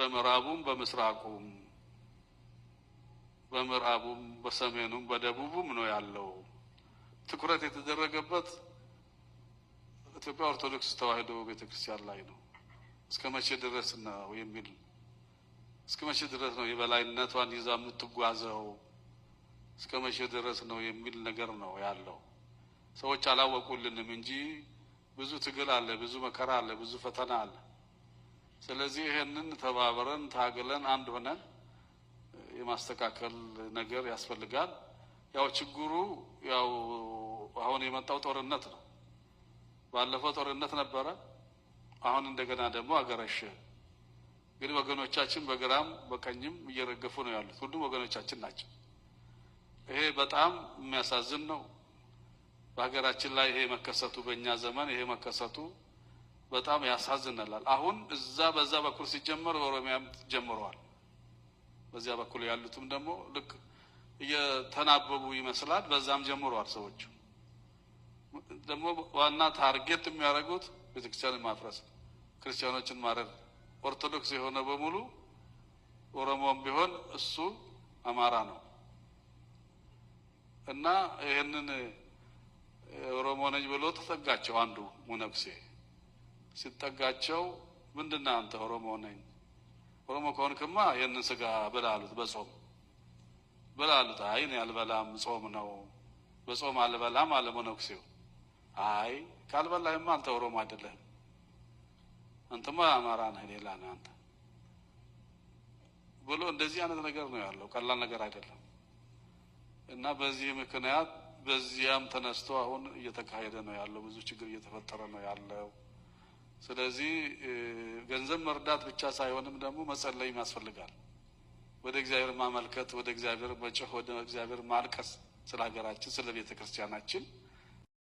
በምዕራቡም በምስራቁም በምዕራቡም በሰሜኑም በደቡቡም ነው ያለው ትኩረት የተደረገበት ኢትዮጵያ ኦርቶዶክስ ተዋሕዶ ቤተክርስቲያን ላይ ነው እስከመቼ ድረስ ነው የሚል እስከመቼ ድረስ ነው የበላይነቷን ይዛ የምትጓዘው እስከመቼ ድረስ ነው የሚል ነገር ነው ያለው ሰዎች አላወቁልንም እንጂ ብዙ ትግል አለ ብዙ መከራ አለ ብዙ ፈተና አለ ስለዚህ ይሄንን ተባብረን ታግለን አንድ ሆነን የማስተካከል ነገር ያስፈልጋል ያው ችግሩ ያው አሁን የመጣው ጦርነት ነው ባለፈው ጦርነት ነበረ አሁን እንደገና ደግሞ አገረሸ ግን ወገኖቻችን በግራም በቀኝም እየረገፉ ነው ያሉት ሁሉም ወገኖቻችን ናቸው ይሄ በጣም የሚያሳዝን ነው በሀገራችን ላይ ይሄ መከሰቱ በእኛ ዘመን ይሄ መከሰቱ በጣም ያሳዝናል አሁን እዛ በዛ በኩል ሲጀመር ኦሮሚያም ጀምሯል በዚያ በኩል ያሉትም ደግሞ ልክ እየተናበቡ ይመስላል በዛም ጀምሯል ሰዎች ደግሞ ዋና ታርጌት የሚያደርጉት ቤተክርስቲያን ማፍረስ ክርስቲያኖችን ማረድ ኦርቶዶክስ የሆነ በሙሉ ኦሮሞም ቢሆን እሱ አማራ ነው እና ይሄንን ኦሮሞ ነኝ ብሎ ተጠጋቸው አንዱ ሙነክሴ ሲጠጋቸው ምንድነው አንተ ኦሮሞ ነኝ ኦሮሞ ከሆንክማ ይሄንን ስጋ በላሉት በጾም በላሉት አይ እኔ አልበላም ጾም ነው በጾም አልበላም አለ ሙነክሴው አይ ካልበላህማ አንተ ኦሮሞ አይደለህም አንተማ አማራ ነህ ሌላ ነህ አንተ ብሎ እንደዚህ አይነት ነገር ነው ያለው ቀላል ነገር አይደለም እና በዚህ ምክንያት በዚያም ተነስቶ አሁን እየተካሄደ ነው ያለው ብዙ ችግር እየተፈጠረ ነው ያለው ስለዚህ ገንዘብ መርዳት ብቻ ሳይሆንም ደግሞ መጸለይ ያስፈልጋል ወደ እግዚአብሔር ማመልከት ወደ እግዚአብሔር መጮህ ወደ እግዚአብሔር ማልቀስ ስለ ሀገራችን ስለ ቤተክርስቲያናችን